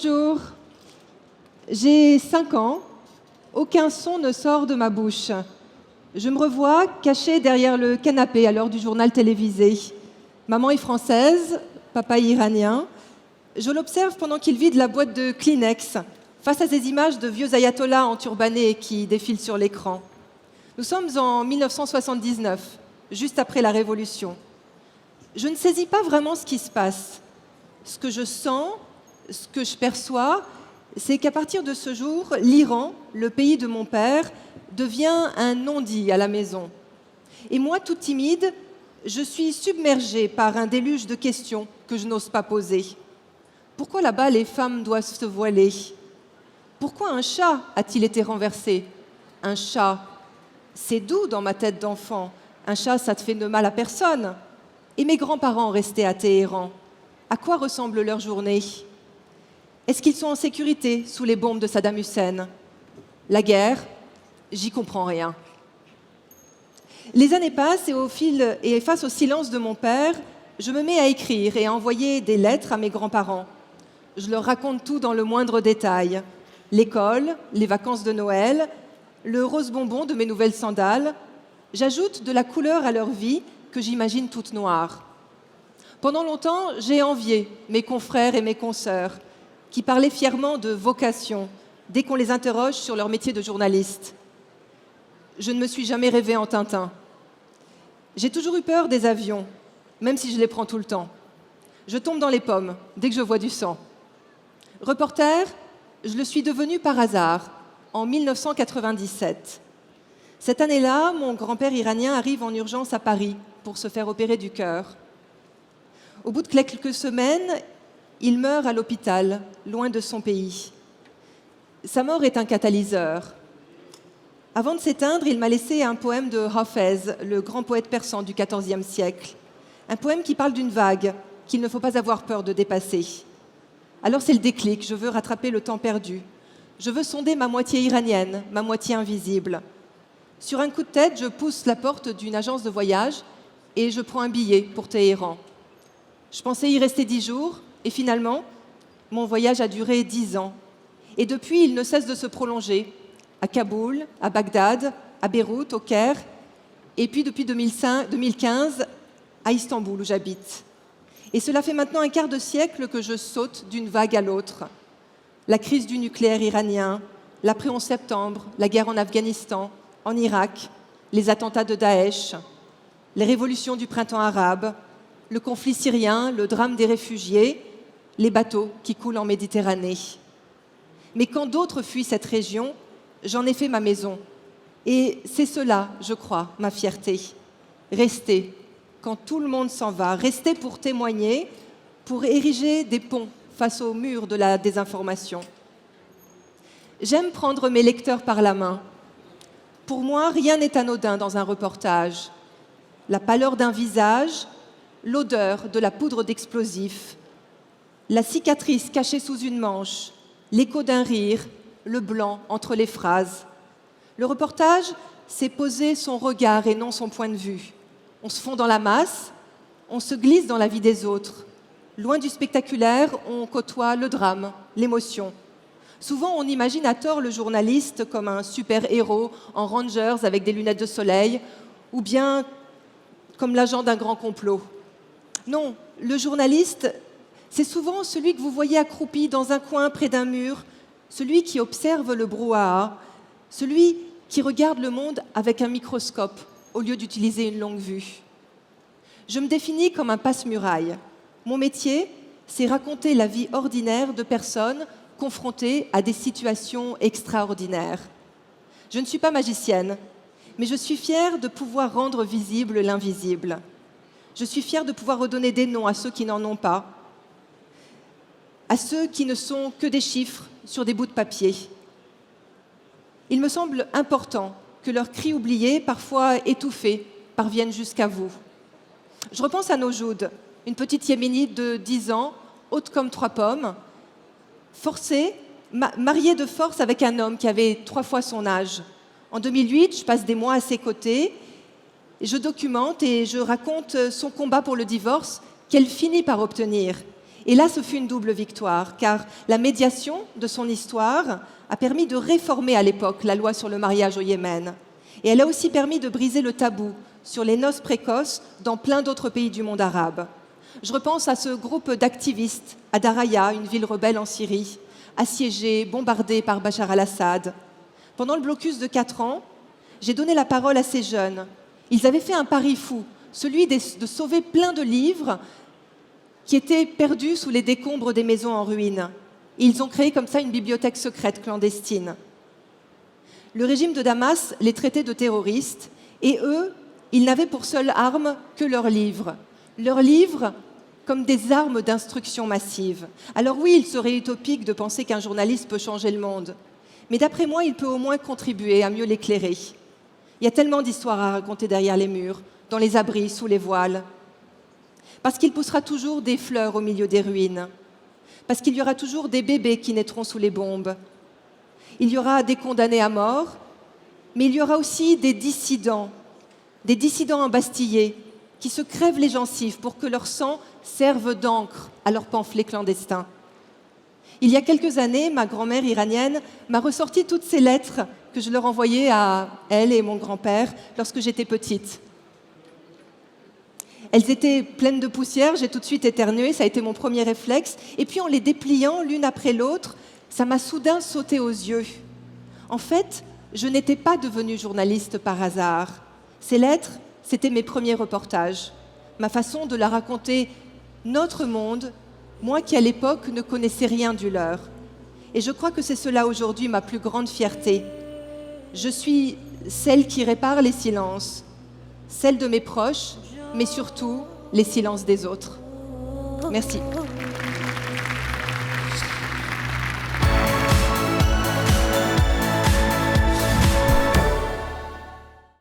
Bonjour. J'ai 5 ans. Aucun son ne sort de ma bouche. Je me revois cachée derrière le canapé à l'heure du journal télévisé. Maman est française, papa est iranien. Je l'observe pendant qu'il vide la boîte de Kleenex face à ces images de vieux ayatollahs enturbanés qui défilent sur l'écran. Nous sommes en 1979, juste après la Révolution. Je ne saisis pas vraiment ce qui se passe. Ce que je sens, ce que je perçois, c'est qu'à partir de ce jour, l'Iran, le pays de mon père, devient un non-dit à la maison. Et moi, toute timide, je suis submergée par un déluge de questions que je n'ose pas poser. Pourquoi là-bas les femmes doivent se voiler? Pourquoi un chat a-t-il été renversé? Un chat, c'est doux dans ma tête d'enfant. Un chat, ça ne fait de mal à personne. Et mes grands-parents restés à Téhéran, à quoi ressemble leur journée? Est-ce qu'ils sont en sécurité sous les bombes de Saddam Hussein? La guerre, j'y comprends rien. Les années passent et face au silence de mon père, je me mets à écrire et à envoyer des lettres à mes grands-parents. Je leur raconte tout dans le moindre détail. L'école, les vacances de Noël, le rose bonbon de mes nouvelles sandales. J'ajoute de la couleur à leur vie que j'imagine toute noire. Pendant longtemps, j'ai envié mes confrères et mes consoeurs qui parlaient fièrement de vocation dès qu'on les interroge sur leur métier de journaliste. Je ne me suis jamais rêvée en Tintin. J'ai toujours eu peur des avions, même si je les prends tout le temps. Je tombe dans les pommes dès que je vois du sang. Reporter, je le suis devenu par hasard, en 1997. Cette année-là, mon grand-père iranien arrive en urgence à Paris pour se faire opérer du cœur. Au bout de quelques semaines, il meurt à l'hôpital, loin de son pays. Sa mort est un catalyseur. Avant de s'éteindre, il m'a laissé un poème de Hafez, le grand poète persan du XIVe siècle. Un poème qui parle d'une vague qu'il ne faut pas avoir peur de dépasser. Alors c'est le déclic, je veux rattraper le temps perdu. Je veux sonder ma moitié iranienne, ma moitié invisible. Sur un coup de tête, je pousse la porte d'une agence de voyage et je prends un billet pour Téhéran. Je pensais y rester 10 jours et finalement, mon voyage a duré 10 ans. Et depuis, il ne cesse de se prolonger. À Kaboul, à Bagdad, à Beyrouth, au Caire, et puis depuis 2015, à Istanbul, où j'habite. Et cela fait maintenant un quart de siècle que je saute d'une vague à l'autre. La crise du nucléaire iranien, l'après-11 septembre, la guerre en Afghanistan, en Irak, les attentats de Daesh, les révolutions du printemps arabe, le conflit syrien, le drame des réfugiés, les bateaux qui coulent en Méditerranée. Mais quand d'autres fuient cette région, j'en ai fait ma maison. Et c'est cela, je crois, ma fierté. Rester quand tout le monde s'en va, rester pour témoigner, pour ériger des ponts face au mur de la désinformation. J'aime prendre mes lecteurs par la main. Pour moi, rien n'est anodin dans un reportage. La pâleur d'un visage, l'odeur de la poudre d'explosifs, la cicatrice cachée sous une manche, l'écho d'un rire, le blanc entre les phrases. Le reportage, c'est poser son regard et non son point de vue. On se fond dans la masse, on se glisse dans la vie des autres. Loin du spectaculaire, on côtoie le drame, l'émotion. Souvent, on imagine à tort le journaliste comme un super-héros en Rangers avec des lunettes de soleil, ou bien comme l'agent d'un grand complot. Non, le journaliste, c'est souvent celui que vous voyez accroupi dans un coin près d'un mur, celui qui observe le brouhaha, celui qui regarde le monde avec un microscope au lieu d'utiliser une longue vue. Je me définis comme un passe-muraille. Mon métier, c'est raconter la vie ordinaire de personnes confrontées à des situations extraordinaires. Je ne suis pas magicienne, mais je suis fière de pouvoir rendre visible l'invisible. Je suis fière de pouvoir redonner des noms à ceux qui n'en ont pas, à ceux qui ne sont que des chiffres sur des bouts de papier. Il me semble important que leurs cris oubliés, parfois étouffés, parviennent jusqu'à vous. Je repense à Nojoud, une petite yéménite de 10 ans, haute comme 3 pommes, forcée, mariée de force avec un homme qui avait 3 fois son âge. En 2008, je passe des mois à ses côtés, je documente et je raconte son combat pour le divorce qu'elle finit par obtenir. Et là, ce fut une double victoire, car la médiation de son histoire a permis de réformer à l'époque la loi sur le mariage au Yémen. Et elle a aussi permis de briser le tabou sur les noces précoces dans plein d'autres pays du monde arabe. Je repense à ce groupe d'activistes à Daraya, une ville rebelle en Syrie, assiégée, bombardée par Bachar al-Assad. Pendant le blocus de 4 ans, j'ai donné la parole à ces jeunes. Ils avaient fait un pari fou, celui de sauver plein de livres qui étaient perdus sous les décombres des maisons en ruine. Et ils ont créé comme ça une bibliothèque secrète clandestine. Le régime de Damas les traitait de terroristes et eux, ils n'avaient pour seule arme que leurs livres. Leurs livres comme des armes d'instruction massive. Alors oui, il serait utopique de penser qu'un journaliste peut changer le monde. Mais d'après moi, il peut au moins contribuer à mieux l'éclairer. Il y a tellement d'histoires à raconter derrière les murs, dans les abris, sous les voiles. Parce qu'il poussera toujours des fleurs au milieu des ruines. Parce qu'il y aura toujours des bébés qui naîtront sous les bombes. Il y aura des condamnés à mort, mais il y aura aussi des dissidents embastillés, qui se crèvent les gencives pour que leur sang serve d'encre à leurs pamphlets clandestins. Il y a quelques années, ma grand-mère iranienne m'a ressorti toutes ces lettres que je leur envoyais à elle et mon grand-père lorsque j'étais petite. Elles étaient pleines de poussière, j'ai tout de suite éternué, ça a été mon premier réflexe. Et puis en les dépliant l'une après l'autre, ça m'a soudain sauté aux yeux. En fait, je n'étais pas devenue journaliste par hasard. Ces lettres, c'était mes premiers reportages, ma façon de leur raconter notre monde, moi qui à l'époque ne connaissais rien du leur. Et je crois que c'est cela aujourd'hui ma plus grande fierté. Je suis celle qui répare les silences, celle de mes proches, mais surtout les silences des autres. Merci.